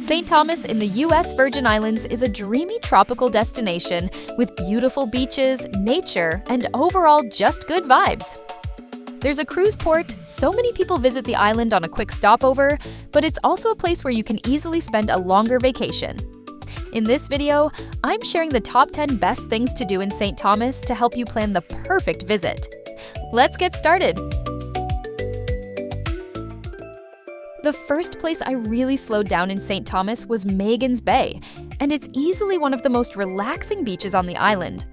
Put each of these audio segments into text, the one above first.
St. Thomas in the U.S. Virgin Islands is a dreamy tropical destination with beautiful beaches, nature, and overall just good vibes. There's a cruise port, so many people visit the island on a quick stopover, but it's also a place where you can easily spend a longer vacation. In this video, I'm sharing the top 10 best things to do in St. Thomas to help you plan the perfect visit. Let's get started! The first place I really slowed down in St. Thomas was Magens Bay, and it's easily one of the most relaxing beaches on the island.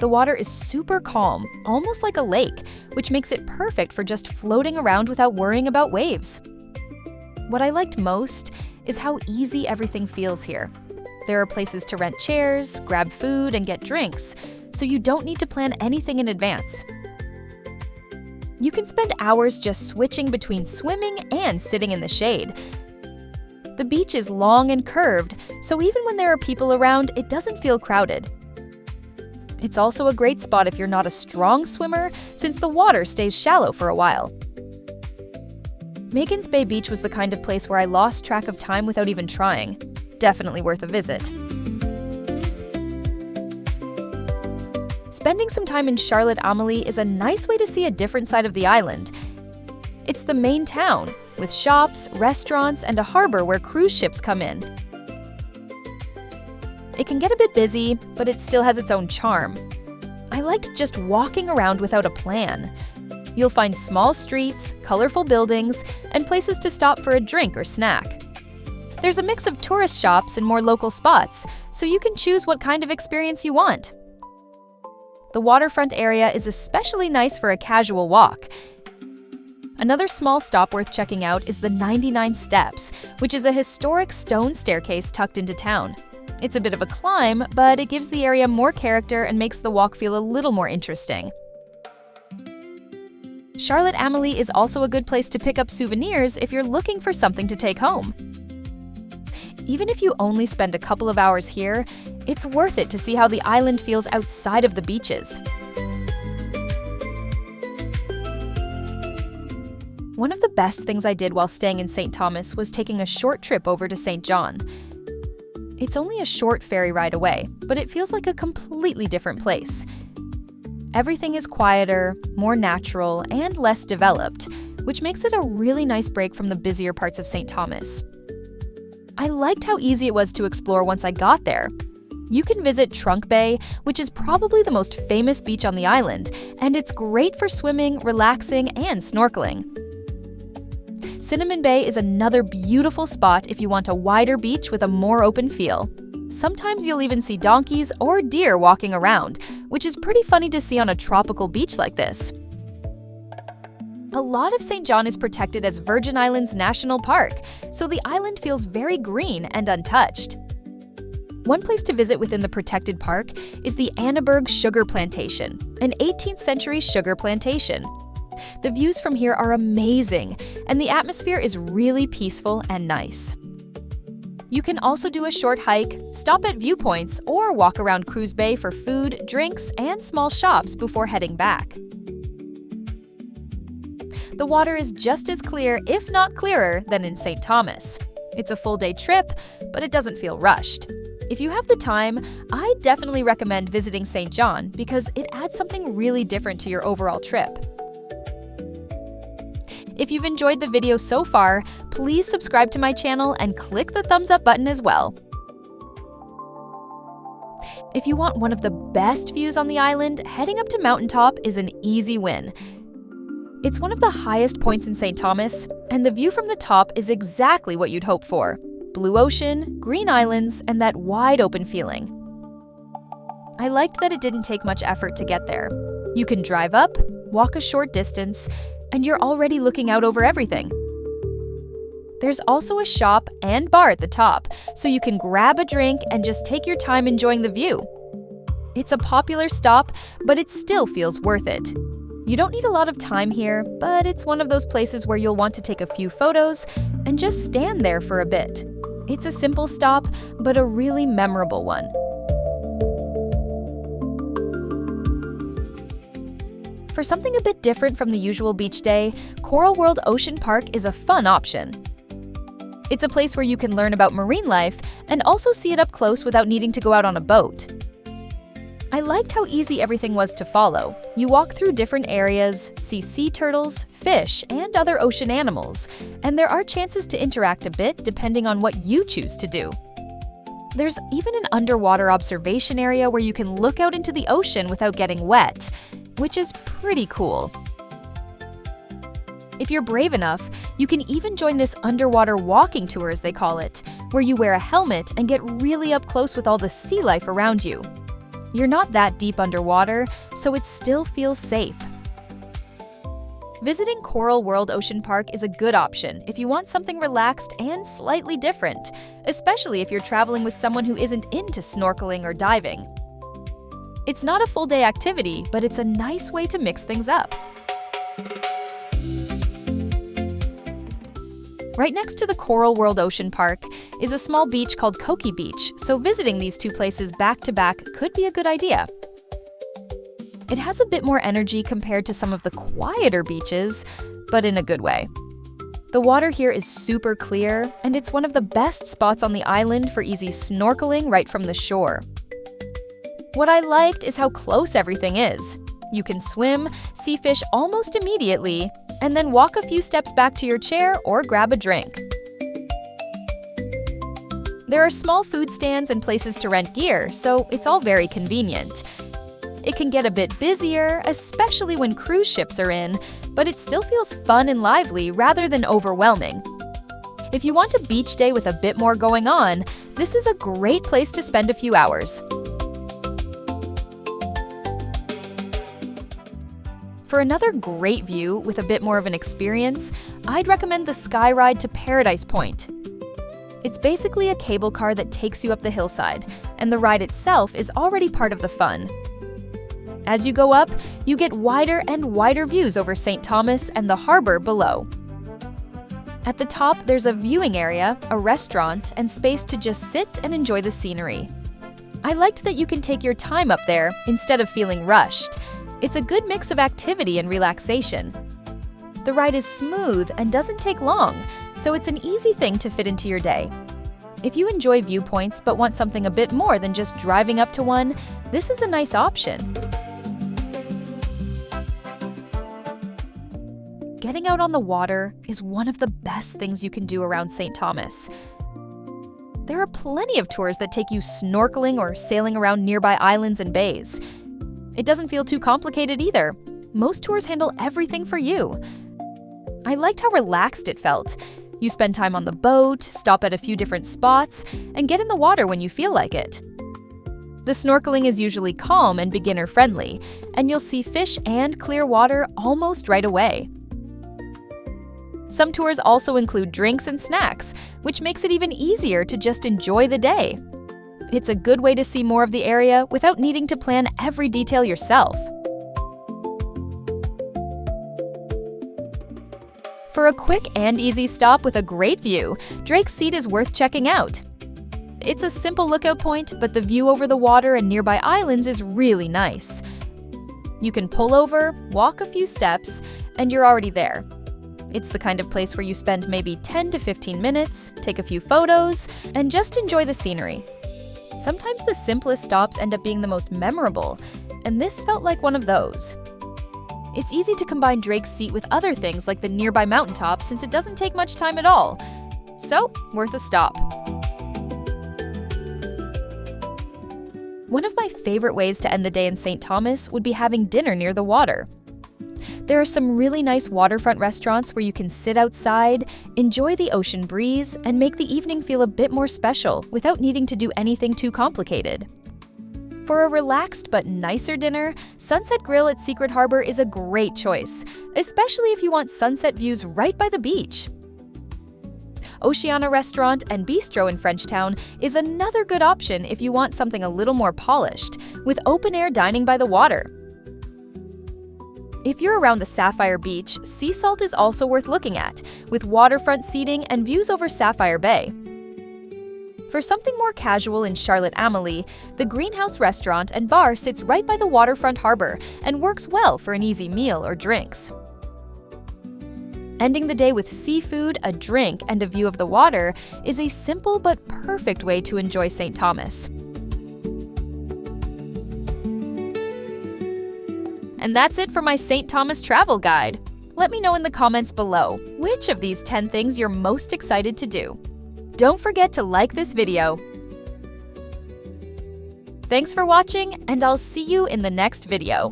The water is super calm, almost like a lake, which makes it perfect for just floating around without worrying about waves. What I liked most is how easy everything feels here. There are places to rent chairs, grab food, and get drinks, so you don't need to plan anything in advance. You can spend hours just switching between swimming and sitting in the shade. The beach is long and curved, so even when there are people around, it doesn't feel crowded. It's also a great spot if you're not a strong swimmer, since the water stays shallow for a while. Magens Bay Beach was the kind of place where I lost track of time without even trying. Definitely worth a visit. Spending some time in Charlotte Amalie is a nice way to see a different side of the island. It's the main town, with shops, restaurants, and a harbor where cruise ships come in. It can get a bit busy, but it still has its own charm. I liked just walking around without a plan. You'll find small streets, colorful buildings, and places to stop for a drink or snack. There's a mix of tourist shops and more local spots, so you can choose what kind of experience you want. The waterfront area is especially nice for a casual walk. Another small stop worth checking out is the 99 Steps, which is a historic stone staircase tucked into town. It's a bit of a climb, but it gives the area more character and makes the walk feel a little more interesting. Charlotte Amalie is also a good place to pick up souvenirs if you're looking for something to take home. Even if you only spend a couple of hours here, it's worth it to see how the island feels outside of the beaches. One of the best things I did while staying in St. Thomas was taking a short trip over to St. John. It's only a short ferry ride away, but it feels like a completely different place. Everything is quieter, more natural, and less developed, which makes it a really nice break from the busier parts of St. Thomas. I liked how easy it was to explore once I got there. You can visit Trunk Bay, which is probably the most famous beach on the island, and it's great for swimming, relaxing, and snorkeling. Cinnamon Bay is another beautiful spot if you want a wider beach with a more open feel. Sometimes you'll even see donkeys or deer walking around, which is pretty funny to see on a tropical beach like this. A lot of St. John is protected as Virgin Islands National Park, so the island feels very green and untouched. One place to visit within the protected park is the Annaberg Sugar Plantation, an 18th century sugar plantation. The views from here are amazing, and the atmosphere is really peaceful and nice. You can also do a short hike, stop at viewpoints, or walk around Cruise Bay for food, drinks, and small shops before heading back. The water is just as clear, if not clearer, than in St. Thomas. It's a full-day trip, but it doesn't feel rushed. If you have the time, I definitely recommend visiting St. John because it adds something really different to your overall trip. If you've enjoyed the video so far, please subscribe to my channel and click the thumbs up button as well. If you want one of the best views on the island, heading up to Mountaintop is an easy win. It's one of the highest points in St. Thomas, and the view from the top is exactly what you'd hope for. Blue ocean, green islands, and that wide open feeling. I liked that it didn't take much effort to get there. You can drive up, walk a short distance, and you're already looking out over everything. There's also a shop and bar at the top, so you can grab a drink and just take your time enjoying the view. It's a popular stop, but it still feels worth it. You don't need a lot of time here, but it's one of those places where you'll want to take a few photos and just stand there for a bit. It's a simple stop, but a really memorable one. For something a bit different from the usual beach day, Coral World Ocean Park is a fun option. It's a place where you can learn about marine life and also see it up close without needing to go out on a boat. I liked how easy everything was to follow. You walk through different areas, see sea turtles, fish, and other ocean animals, and there are chances to interact a bit depending on what you choose to do. There's even an underwater observation area where you can look out into the ocean without getting wet, which is pretty cool. If you're brave enough, you can even join this underwater walking tour, as they call it, where you wear a helmet and get really up close with all the sea life around you. You're not that deep underwater, so it still feels safe. Visiting Coral World Ocean Park is a good option if you want something relaxed and slightly different, especially if you're traveling with someone who isn't into snorkeling or diving. It's not a full-day activity, but it's a nice way to mix things up. Right next to the Coral World Ocean Park is a small beach called Coki Beach, so visiting these two places back-to-back could be a good idea. It has a bit more energy compared to some of the quieter beaches, but in a good way. The water here is super clear, and it's one of the best spots on the island for easy snorkeling right from the shore. What I liked is how close everything is. You can swim, see fish almost immediately, and then walk a few steps back to your chair or grab a drink. There are small food stands and places to rent gear, so it's all very convenient. It can get a bit busier, especially when cruise ships are in, but it still feels fun and lively rather than overwhelming. If you want a beach day with a bit more going on, this is a great place to spend a few hours. For another great view with a bit more of an experience, I'd recommend the Skyride to Paradise Point. It's basically a cable car that takes you up the hillside, and the ride itself is already part of the fun. As you go up, you get wider and wider views over St. Thomas and the harbor below. At the top, there's a viewing area, a restaurant, and space to just sit and enjoy the scenery. I liked that you can take your time up there instead of feeling rushed. It's a good mix of activity and relaxation. The ride is smooth and doesn't take long, so it's an easy thing to fit into your day. If you enjoy viewpoints but want something a bit more than just driving up to one, this is a nice option. Getting out on the water is one of the best things you can do around St. Thomas. There are plenty of tours that take you snorkeling or sailing around nearby islands and bays. It doesn't feel too complicated either. Most tours handle everything for you. I liked how relaxed it felt. You spend time on the boat, stop at a few different spots, and get in the water when you feel like it. The snorkeling is usually calm and beginner-friendly, and you'll see fish and clear water almost right away. Some tours also include drinks and snacks, which makes it even easier to just enjoy the day. It's a good way to see more of the area without needing to plan every detail yourself. For a quick and easy stop with a great view, Drake's Seat is worth checking out. It's a simple lookout point, but the view over the water and nearby islands is really nice. You can pull over, walk a few steps, and you're already there. It's the kind of place where you spend maybe 10 to 15 minutes, take a few photos, and just enjoy the scenery. Sometimes the simplest stops end up being the most memorable, and this felt like one of those. It's easy to combine Drake's Seat with other things like the nearby mountaintop since it doesn't take much time at all. So, worth a stop. One of my favorite ways to end the day in St. Thomas would be having dinner near the water. There are some really nice waterfront restaurants where you can sit outside, enjoy the ocean breeze, and make the evening feel a bit more special without needing to do anything too complicated. For a relaxed but nicer dinner, Sunset Grill at Secret Harbor is a great choice, especially if you want sunset views right by the beach. Oceana Restaurant and Bistro in Frenchtown is another good option if you want something a little more polished, with open-air dining by the water. If you're around the Sapphire Beach, Sea Salt is also worth looking at, with waterfront seating and views over Sapphire Bay. For something more casual in Charlotte Amalie, the Greenhouse Restaurant and Bar sits right by the waterfront harbor and works well for an easy meal or drinks. Ending the day with seafood, a drink, and a view of the water is a simple but perfect way to enjoy St. Thomas. And that's it for my St. Thomas travel guide. Let me know in the comments below which of these 10 things you're most excited to do. Don't forget to like this video. Thanks for watching, and I'll see you in the next video.